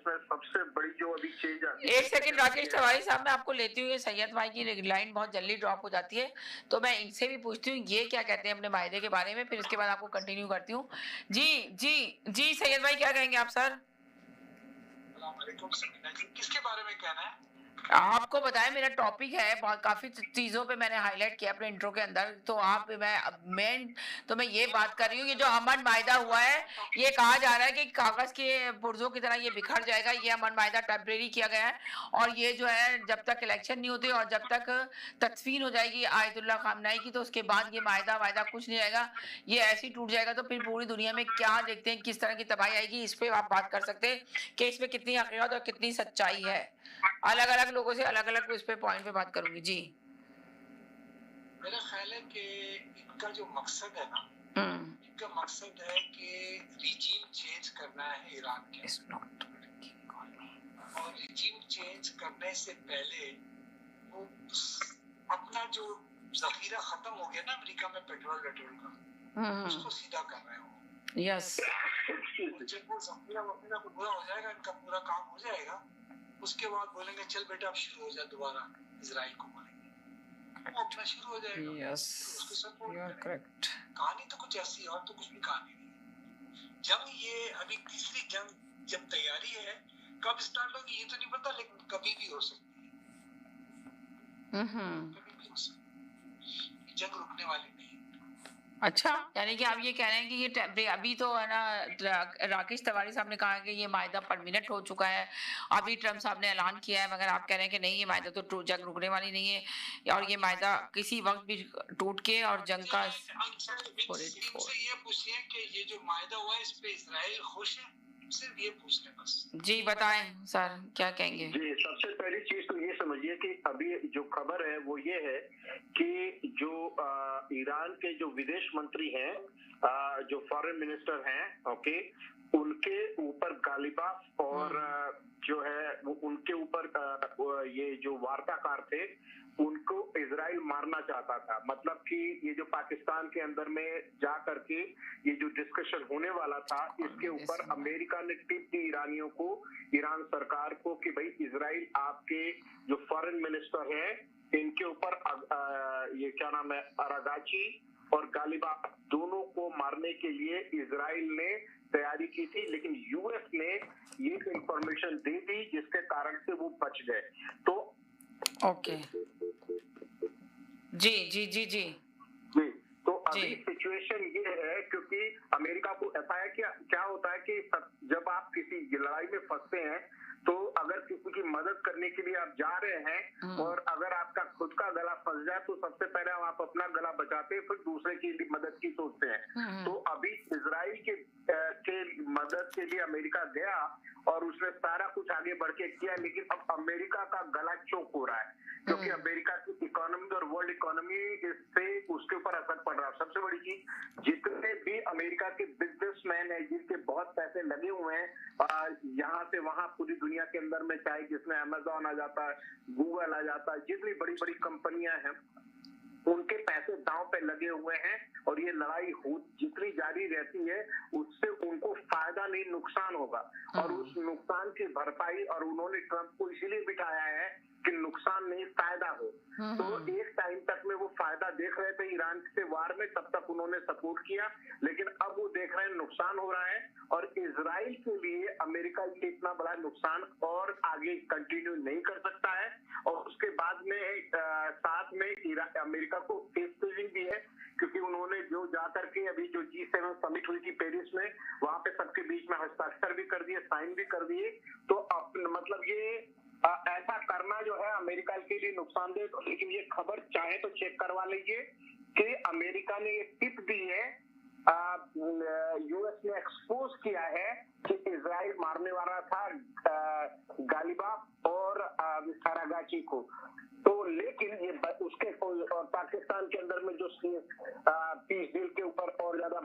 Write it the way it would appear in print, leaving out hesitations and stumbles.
इसमें सबसे बड़ी जो अभी चेंज एक सेकंड राकेश तिवारी साहब, मैं आपको लेती हूँ। ये सैयद भाई की लाइन बहुत जल्दी ड्रॉप हो जाती है, तो मैं इनसे भी पूछती हूँ ये क्या कहते हैं अपने मायदे के बारे में, फिर उसके बाद आपको कंटिन्यू करती हूँ। जी जी जी, सैयद भाई क्या कहेंगे आप सर? किसके बारे में कहना है? आपको बताया, मेरा टॉपिक है, बहुत काफी चीजों पे मैंने हाईलाइट किया अपने इंट्रो के अंदर, तो आप मैं ये बात कर रही हूँ, ये जो अमन मायदा हुआ है, ये कहा जा रहा है कि कागज के पुर्जों की तरह ये बिखर जाएगा। ये अमन मायदा टेम्परेरी किया गया है, और ये जो है जब तक इलेक्शन नहीं होते और जब तक तदफीन हो जाएगी आयतुल्ला खामनाई की, तो उसके बाद ये मायदा वायदा कुछ नहीं आएगा, ये ऐसे ही टूट जाएगा। तो फिर पूरी दुनिया में क्या देखते हैं, किस तरह की तबाही आएगी, इस पे आप बात कर सकते हैं कि इसमें कितनी हकीकत और कितनी सच्चाई है। अलग अलग लोगों से अलग अलग इस पे पॉइंट पे बात करूंगी जी। मेरा ख्याल है कि इनका जो मकसद है ना, इनका मकसद है कि रिजीम चेंज करना है ईरान के, और रिजीम चेंज करने से पहले वो अपना जो जखीरा खत्म हो गया ना अमेरिका में पेट्रोल का, उसको सीधा कर रहे हो। यस, जब वो जखीरा वखीरा पूरा हो जाएगा, इनका पूरा काम हो जाएगा, उसके बाद बोलेंगे चल बेटा अब शुरू हो जाए, दोबारा इजराइल को बोलेंगे, वो अपना शुरू हो जाएगा। यस, उसको सपोर्ट यू आर करेक्ट। कहानी तो कुछ ऐसी और तो कुछ भी कहानी नहीं। जंग ये अभी तीसरी जंग जब तैयारी है, कब स्टार्ट होगी ये तो नहीं पता, लेकिन कभी भी हो सकती है। कभी भी हो सकती है, जंग रुकने वाली नहीं। अच्छा, यानी कि आप ये कह रहे हैं कि ये अभी तो है ना, राकेश तिवारी साहब ने कहा कि ये मायदा परमानेंट हो चुका है, अभी ट्रम्प साहब ने ऐलान किया है, मगर आप कह रहे हैं कि नहीं, ये मायदा तो जंग रुकने वाली नहीं है, और ये मायदा किसी वक्त भी टूट के और जंग का। इनसे ये पूछिए कि ये जो मायदा हुआ है इस पे इजराइल खुश है, सिर्फ ये पूछ लें बस। जी बताएं सर, क्या कहेंगे? जी, सबसे पहली चीज तो ये समझिए कि अभी जो खबर है वो ये है कि जो ईरान के जो विदेश मंत्री हैं, जो फॉरेन मिनिस्टर हैं, ओके, उनके ऊपर गालिबाफ और जो है वो उनके ऊपर ये जो वार्ताकार थे उनको इजराइल मारना चाहता था। मतलब कि ये जो पाकिस्तान के अंदर में जा करके ये जो डिस्कशन होने वाला था, इसके ऊपर अमेरिका ने टिप दी ईरानियों को, ईरान सरकार को, कि भाई इजराइल आपके जो फॉरेन मिनिस्टर हैं इनके ऊपर ये क्या नाम है, अरागाची और गालिबाफ दोनों को मारने के लिए इजराइल ने तैयारी की थी, लेकिन यूएस ने ये इंफॉर्मेशन दे दी जिसके कारण से वो बच गए। तो ओके, जी जी जी जी जी, तो अभी सिचुएशन ये है, क्योंकि अमेरिका को ऐसा है कि क्या होता है कि जब आप किसी लड़ाई में फंसते हैं तो अगर किसी की मदद करने के लिए आप जा रहे हैं और अगर आपका खुद का गला फंस जाए तो सबसे पहले आप अपना गला बचाते हैं, फिर दूसरे की मदद की सोचते हैं। तो अभी इजराइल के मदद के लिए अमेरिका गया और उसने सारा कुछ आगे बढ़ के किया, लेकिन अब अमेरिका का गला चौक हो रहा है क्योंकि अमेरिका की इकोनॉमी और वर्ल्ड इकोनॉमी इससे उसके ऊपर असर पड़ रहा है। सबसे बड़ी चीज, जितने भी अमेरिका के बिजनेसमैन हैं जिनके बहुत पैसे लगे हुए हैं यहाँ से वहां पूरी दुनिया के अंदर में, चाहे जिसमें अमेजोन आ जाता है, गूगल आ जाता है, जितनी बड़ी बड़ी कंपनियां हैं उनके पैसे दांव पे लगे हुए हैं और ये लड़ाई जितनी जारी रहती है उससे उनको फायदा नहीं नुकसान होगा, और उस नुकसान की भरपाई, और उन्होंने ट्रंप को इसीलिए बिठाया है कि नुकसान नहीं फायदा हो। तो एक टाइम तक में वो फायदा देख रहे थे ईरान से वार में, तब तक उन्होंने सपोर्ट किया, लेकिन अब वो देख रहे हैं नुकसान हो रहा है और इजराइल के लिए अमेरिका ये इतना बड़ा नुकसान और आगे कंटिन्यू नहीं कर सकता है। और उसके बाद में साथ में अमेरिका को फेस सेविंग भी है, क्योंकि उन्होंने जो जाकर के अभी जो G7 समिट हुई थी पेरिस में, वहां पे सबके बीच में हस्ताक्षर भी कर दिए, साइन भी कर दिए। तो मतलब ये ऐसा करना जो है अमेरिका के लिए नुकसानदेह। तो लेकिन ये खबर चाहे तो चेक करवा लीजिए कि अमेरिका ने ये टिप दी है, यूएस ने एक्सपोज किया है कि इजराइल मारने वाला था गालिबाफ और अरागाची को। तो लेकिन ये उसके और पाकिस्तान के अंदर में जो पीस डील के ऊपर और ज्यादा